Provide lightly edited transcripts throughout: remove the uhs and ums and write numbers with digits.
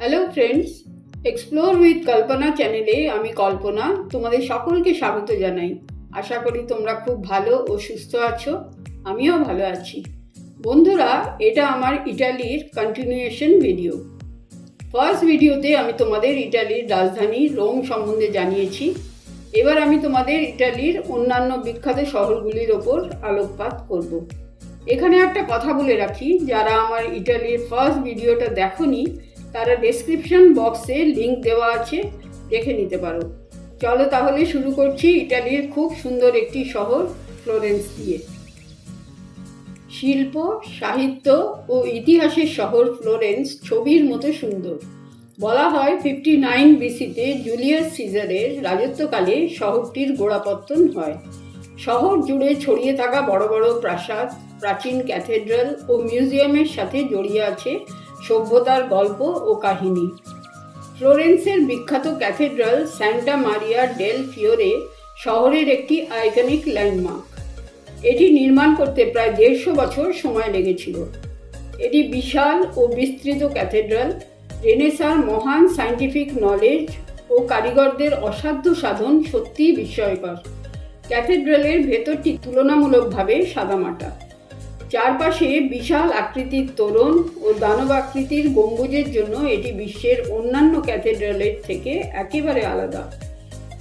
Hello friends, explore with কল্পনা চ্যানেলে আমি কল্পনা তোমাদের সকলকে স্বাগত জানাই। আশা করি তোমরা খুব ভালো ও সুস্থ আছো। আমিও ভালো আছি। বন্ধুরা, এটা আমার ইটালির কন্টিনিউয়েশন ভিডিও। ফার্স্ট ভিডিওতে আমি তোমাদের ইটালির রাজধানী রোম সম্বন্ধে জানিয়েছি। এবার আমি তোমাদের ইটালির অন্যান্য বিখ্যাত শহরগুলির ওপর আলোকপাত করব। এখানে একটা কথা বলে রাখি, যারা আমার ইটালির ফার্স্ট ভিডিওটা দেখোনি তারা ডেসক্রিপশন বক্সে লিংক দেওয়া আছে, দেখে নিতে পারো। চলো তাহলে শুরু করছি ইটালির খুব সুন্দর একটি শহর ফ্লোরেন্স দিয়ে। শিল্প, সাহিত্য ও ইতিহাসের শহর ফ্লোরেন্স ছবির মতো সুন্দর। বলা হয় 59 বিসিতে জুলিয়াস সিজারের রাজত্বকালে শহরটির গোড়াপত্তন হয়। শহর জুড়ে ছড়িয়ে থাকা বড় বড় প্রাসাদ, প্রাচীন ক্যাথেড্রাল ও মিউজিয়ামের সাথে জড়িয়ে আছে সভ্যতার গল্প ও কাহিনী। ফ্লোরেন্সের বিখ্যাত ক্যাথেড্রাল সান্টা মারিয়া ডেল ফিওরে শহরের একটি আইকনিক ল্যান্ডমার্ক। এটি নির্মাণ করতে প্রায় 150 বছর সময় লেগেছিল। এটি বিশাল ও বিস্তৃত ক্যাথেড্রাল রেনেসাঁর মহান সায়েন্টিফিক নলেজ ও কারিগরদের অসাধ্য সাধন সত্যিই বিস্ময়কর। ক্যাথেড্রালের ভেতরটি তুলনামূলকভাবে সাদামাটা। চারপাশে বিশাল আকৃতির তোরণ ও দানব আকৃতির গম্বুজের জন্য এটি বিশ্বের অন্যান্য ক্যাথেড্রালের থেকে একেবারে আলাদা।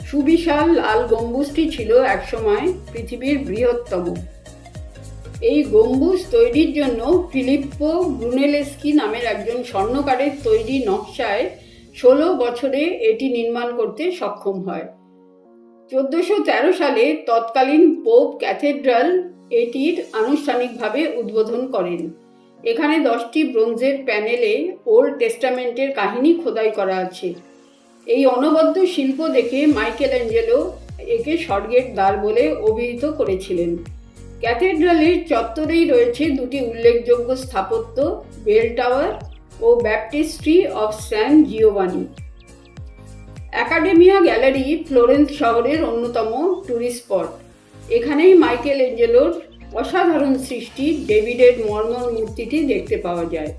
সুবিশাল লাল গম্বুজটি ছিল একসময় পৃথিবীর বৃহত্তম। এই গম্বুজ তৈরির জন্য ফিলিপ্পো ব্রুনেলেস্কি নামের একজন স্বর্ণকারের তৈরি নকশায় 16 বছরে এটি নির্মাণ করতে সক্ষম হয়। 1413 সালে তৎকালীন পোপ ক্যাথেড্রাল এটির আনুষ্ঠানিকভাবে উদ্বোধন করেন। এখানে 10টি ব্রোঞ্জের প্যানেলে ওল্ড টেস্টামেন্টের কাহিনী খোদাই করা আছে। এই অনবদ্য শিল্প দেখে মাইকেল অ্যাঞ্জেলো একে স্বর্গের দ্বার বলে অভিহিত করেছিলেন। ক্যাথেড্রালের চত্বরেই রয়েছে দুটি উল্লেখযোগ্য স্থাপত্য, বেল টাওয়ার ও baptistery of San Giovanni. Accademia gallery Florence শহরের অন্যতম ট্যুরিস্ট স্পট। এখানেই মাইকেল অ্যাঞ্জেলোর অসাধারণ সৃষ্টি ডেভিডের মর্মর মূর্তিটি দেখতে পাওয়া যায়।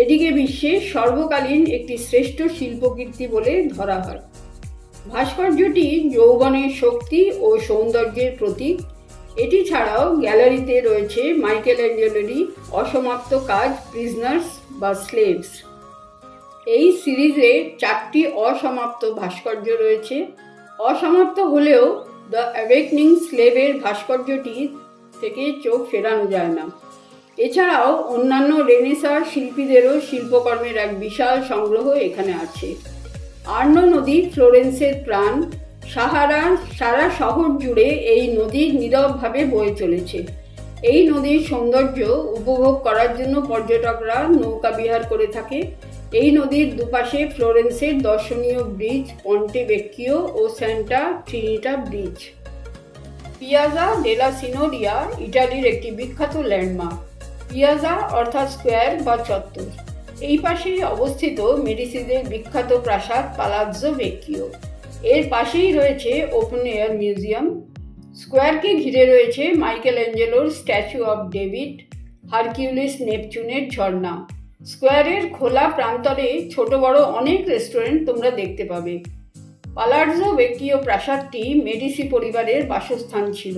এটিকে বিশ্বের সর্বকালীন একটি শ্রেষ্ঠ শিল্পকীর্তি বলে ধরা হয়। ভাস্কর্যটি যৌবনের শক্তি ও সৌন্দর্যের প্রতীক। এটি ছাড়াও গ্যালারিতে রয়েছে মাইকেল অ্যাঞ্জেলোরই অসমাপ্ত কাজ প্রিজনার্স বা স্লেভস। এই সিরিজে 4টি অসমাপ্ত ভাস্কর্য রয়েছে। অসমাপ্ত হলেও দ্য অ্যাওয়েকনিং স্লেভের ভাস্কর্যটি থেকে চোখ ফেরানো যায় না। এছাড়াও অন্যান্য রেনেসাঁ শিল্পীদেরও শিল্পকর্মের এক বিশাল সংগ্রহ এখানে আছে। আর্নো নদী ফ্লোরেন্সের প্রাণ। সারা শহর জুড়ে এই নদী নীরবভাবে বয়ে চলেছে। এই নদীর সৌন্দর্য উপভোগ করার জন্য পর্যটকরা নৌকা বিহার করে থাকে। এই নদীর দুপাশে ফ্লোরেন্সের দর্শনীয় ব্রিজ পন্টে ভেক্কিও ও সান্টা ট্রিনিটা ব্রিজ। পিয়াজা ডেলা সিনোরিয়া ইটালির একটি বিখ্যাত ল্যান্ডমার্ক। পিয়াজা অর্থাৎ স্কোয়ার বা চত্বর। এই পাশেই অবস্থিত মেডিসিদের বিখ্যাত প্রাসাদ পালাজ্জো ভেক্কিও। এর পাশেই রয়েছে ওপেন এয়ার মিউজিয়াম। স্কোয়ারকে ঘিরে রয়েছে মাইকেল অ্যাঞ্জেলোর স্ট্যাচু অফ ডেভিড, হারকিউলিস নেপচুনের ঝর্ণা। স্কোয়ারের খোলা প্রান্তরে ছোট বড় অনেক রেস্টুরেন্ট তোমরা দেখতে পাবে। পালাজ্জো ভেক্কিও প্রাসাদটি মেডিসি পরিবারের বাসস্থান ছিল।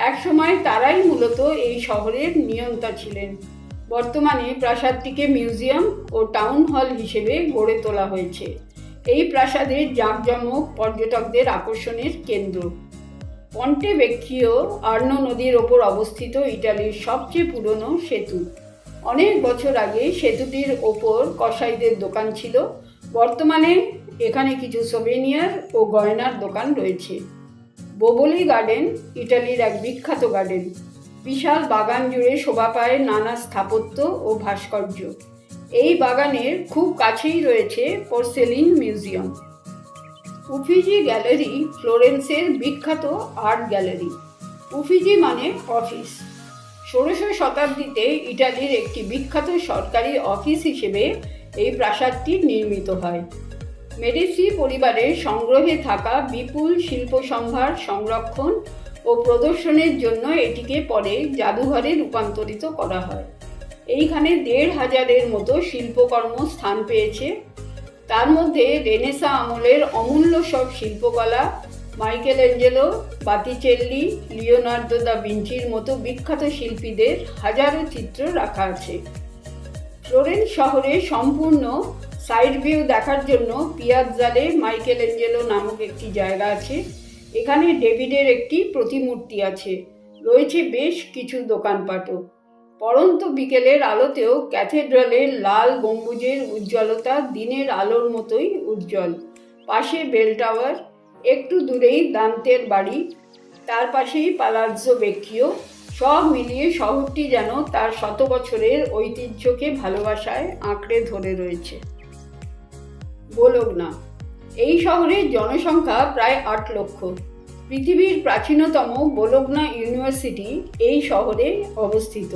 একসময় তারাই মূলত এই শহরের নিয়ন্তা ছিলেন। বর্তমানে প্রাসাদটিকে মিউজিয়াম ও টাউন হল হিসেবে গড়ে তোলা হয়েছে। এই প্রাসাদের জাঁকজমক পর্যটকদের আকর্ষণের কেন্দ্র। পন্টে ভেক্কিও আর্নো নদীর ওপর অবস্থিত ইটালির সবচেয়ে পুরনো সেতু। অনেক বছর আগে সেতুটির ওপর কসাইদের দোকান ছিল। বর্তমানে এখানে কিছু সোভেনিয়ার ও গয়নার দোকান রয়েছে। বোবোলি গার্ডেন ইটালির এক বিখ্যাত গার্ডেন। বিশাল বাগান জুড়ে শোভা পায় নানা স্থাপত্য ও ভাস্কর্য। এই বাগানের খুব কাছেই রয়েছে পোর্সেলিন মিউজিয়াম। উফিজি গ্যালারি ফ্লোরেন্সের বিখ্যাত আর্ট গ্যালারি। উফিজি মানে অফিস। 16 শতাব্দীতে ইটালির একটি বিখ্যাত সরকারি অফিস হিসেবে এই প্রাসাদটি নির্মিত হয়। মেডিসি পরিবারের সংগ্রহে থাকা বিপুল শিল্প সম্ভার সংরক্ষণ ও প্রদর্শনের জন্য এটিকে পরে জাদুঘরে রূপান্তরিত করা হয়। এইখানে 1500-এর মতো শিল্পকর্ম স্থান পেয়েছে। তার মধ্যে রেনেসাঁ আমলের অমূল্য সব শিল্পকলা, মাইকেল অ্যাঞ্জেলো, বাতিচেল্লি, লিওনার্দো দা ভিঞ্চির মতো বিখ্যাত শিল্পীদের হাজারো চিত্র রাখা আছে। ফ্লোরেন্স শহরে সম্পূর্ণ সাইড ভিউ দেখার জন্য পিয়াজ্জালে মাইকেল অ্যাঞ্জেলো নামক একটি জায়গা আছে। এখানে ডেভিডের একটি প্রতিমূর্তি আছে। রয়েছে বেশ কিছু দোকানপাটও। পড়ন্ত বিকেলের আলোতেও ক্যাথেড্রালের লাল গম্বুজের উজ্জ্বলতা দিনের আলোর মতোই উজ্জ্বল। পাশে বেল টাওয়ার, একটু দূরেই দান্তের বাড়ি, তার পাশেই পালাজ্জো ভেক্কিও। সব মিলিয়ে শহরটি যেন তার 100 বছরের ঐতিহ্যকে ভালোবাসায় আঁকড়ে ধরে রয়েছে। বোলোগনা। এই শহরের জনসংখ্যা প্রায় 8 লক্ষ। পৃথিবীর প্রাচীনতম বোলোগনা ইউনিভার্সিটি এই শহরে অবস্থিত।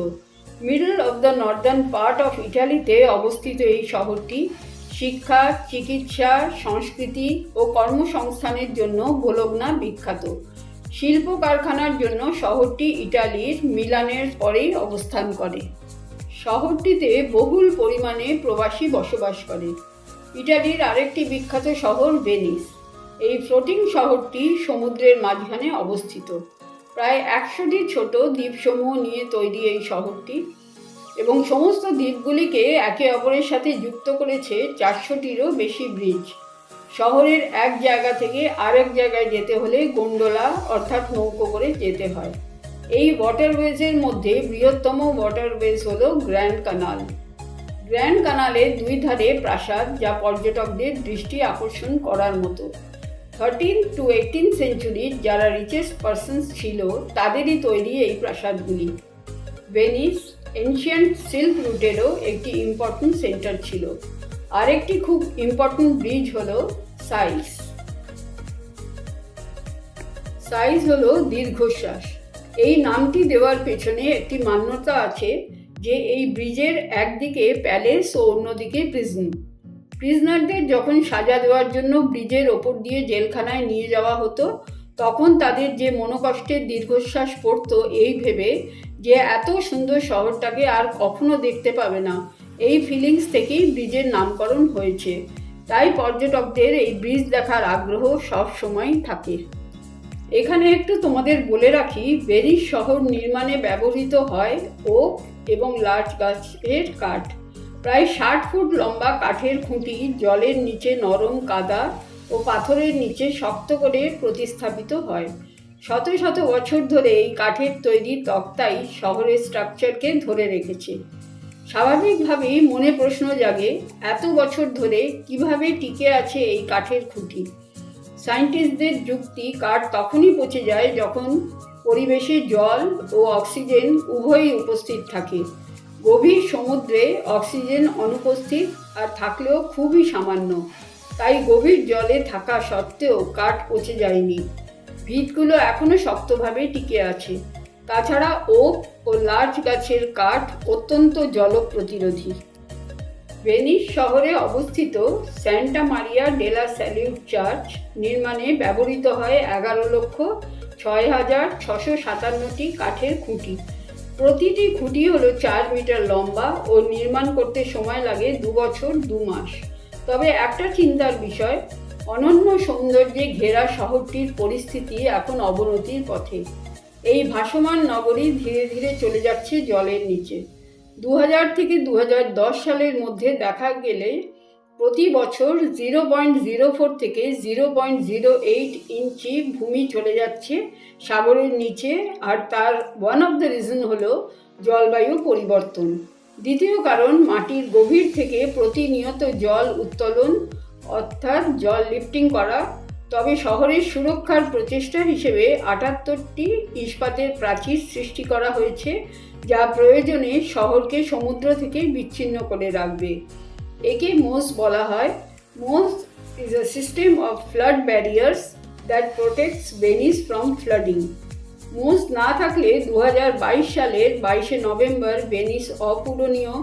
Middle of the Northern part of ইটালিতে অবস্থিত এই শহরটি শিক্ষা, চিকিৎসা, সংস্কৃতি ও কর্মসংস্থানের জন্য বোলোগনা বিখ্যাত। শিল্প কারখানার জন্য শহরটি ইটালির মিলানের পরেই অবস্থান করে। শহরটিতে বহুল পরিমাণে প্রবাসী বসবাস করে। ইটালির আরেকটি বিখ্যাত শহর ভেনিস। এই ফ্লোটিং শহরটি সমুদ্রের মাঝখানে অবস্থিত। প্রায় 100টি ছোট দ্বীপসমূহ নিয়ে তৈরি এই শহরটি এবং সমস্ত দ্বীপগুলিকে একে অপরের সাথে যুক্ত করেছে 400টিরও বেশি ব্রিজ। শহরের এক জায়গা থেকে আরেক জায়গায় যেতে হলে গোন্ডোলা অর্থাৎ নৌকো করে যেতে হয়। এই ওয়াটারওয়েজের মধ্যে বৃহত্তম ওয়াটারওয়েজ হলো গ্র্যান্ড কানাল। গ্র্যান্ড কানালের 2 ধারে প্রাসাদ, যা পর্যটকদের দৃষ্টি আকর্ষণ করার মতো। 13th to 18th সেঞ্চুরির যারা রিচেস্ট পার্সনস ছিল তাদেরই তৈরি এই প্রাসাদগুলি। ভেনিস এনশিয়েন্ট সিল্ক রুটেরও একটি ইম্পর্টেন্ট সেন্টার ছিল। আরেকটি খুব ইম্পর্টেন্ট ব্রিজ হলো সাইস। সাইস হলো দীর্ঘশ্বাস। এই নামটি দেওয়ার পেছনে একটি মান্যতা আছে যে এই ব্রিজের একদিকে প্যালেস ও অন্যদিকে প্রিজন। প্রিজনারদের যখন সাজা দেওয়ার জন্য ব্রিজের ওপর দিয়ে জেলখানায় নিয়ে যাওয়া হতো, তখন তাদের যে মনোকষ্টের দীর্ঘশ্বাস পড়তো এই ভেবে যে এত সুন্দর শহরটাকে আর কখনো দেখতে পাবে না, এই ফিলিংস থেকেই ব্রিজের নামকরণ হয়েছে। তাই পর্যটকদের এই ব্রিজ দেখার আগ্রহ সব সময়ই থাকে। এখানে একটু তোমাদের বলে রাখি, ভেনিস শহর নির্মাণে ব্যবহৃত হয় ওক এবং লার্চ গাছের কাঠ। প্রায় 60 ফুট লম্বা কাঠের খুঁটি জলের নিচে নরম কাদা ও পাথরের নিচে শক্ত করে প্রতিস্থাপিত হয়। শত শত বছর ধরে এই কাঠের তৈরি তক্তাই শহরের স্ট্রাকচারকে ধরে রেখেছে। স্বাভাবিকভাবেই মনে প্রশ্ন জাগে, এত বছর ধরে কিভাবে টিকে আছে এই কাঠের খুঁটি? সায়েন্টিস্টদের যুক্তি, কাঠ তখনই পচে যায় যখন পরিবেশে জল ও অক্সিজেন উভয়ই উপস্থিত থাকে। গভীর সমুদ্রে অক্সিজেন অনুপস্থিত আর থাকলেও খুবই সামান্য। তাই গভীর জলে থাকা সত্ত্বেও কাঠ পচে যায়নি। ভিতগুলো এখনও শক্তভাবে টিকে আছে। তাছাড়া ওক ও লার্চ গাছের কাঠ অত্যন্ত জল প্রতিরোধী। ভেনিস শহরে অবস্থিত স্যান্টা মারিয়া ডেলা স্যালিউট চার্চ নির্মাণে ব্যবহৃত হয় 11,06,657টি কাঠের খুঁটি। প্রতিটি খুঁটি হলো 4 মিটার লম্বা ও নির্মাণ করতে সময় লাগে 2 বছর 2 মাস। তবে একটা চিন্তার বিষয়, অনন্য সৌন্দর্যে ঘেরা শহরটির পরিস্থিতি এখন অবনতির পথে। এই ভাসমান নগরী ধীরে ধীরে চলে যাচ্ছে জলের নিচে। 2000 থেকে 2010 সালের মধ্যে দেখা গেলে প্রতি বছর 0.04 থেকে 0.08 ইঞ্চি ভূমি চলে যাচ্ছে সাগরের নিচে, আর তার ওয়ান অফ দ্য রিজন হলো জলবায়ু পরিবর্তন। দ্বিতীয় কারণ, মাটির গভীর থেকে প্রতিনিয়ত জল উত্তোলন অর্থাৎ জল লিফটিং করা। তবে শহরের সুরক্ষার প্রচেষ্টা হিসেবে 78টি ইস্পাতের প্রাচীর সৃষ্টি করা হয়েছে, যা প্রয়োজনে শহরকে সমুদ্র থেকে বিচ্ছিন্ন করে রাখবে। একে মোস বলা হয়। MOSE is a system of flood barriers that protects Venice from flooding. MOSE না থাকলে 2022 সালের 22শে নভেম্বর ভেনিস অপূরণীয়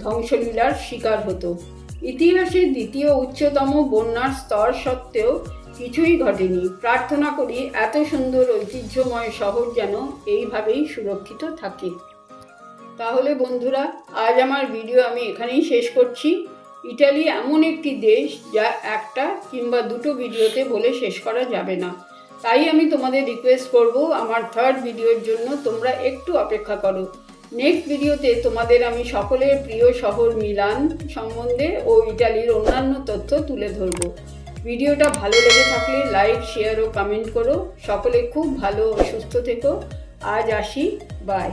ধ্বংসলীলার শিকার হতো। ইতিহাসের দ্বিতীয় উচ্চতম বন্যার স্তর সত্ত্বেও কিছুই ঘটেনি। প্রার্থনা করি এত সুন্দর ঐতিহ্যময় শহর যেন এইভাবেই সুরক্ষিত থাকে। তাহলে বন্ধুরা, আজ আমার ভিডিও আমি এখানেই শেষ করছি। ইটালি এমন একটি দেশ যা একটা কিংবা দুটো ভিডিওতে বলে শেষ করা যাবে না। তাই আমি তোমাদের রিকোয়েস্ট করব, আমার থার্ড ভিডিওর জন্য তোমরা একটু অপেক্ষা করো। নেক্সট ভিডিওতে তোমাদের আমি সকলের প্রিয় শহর মিলান সম্বন্ধে ও ইটালির অন্যান্য তথ্য তুলে ধরব। ভিডিওটা ভালো লেগে থাকলে লাইক, শেয়ার ও কমেন্ট করো। সকলে খুব ভালো ও সুস্থ থেকো। আজ আসি, বাই।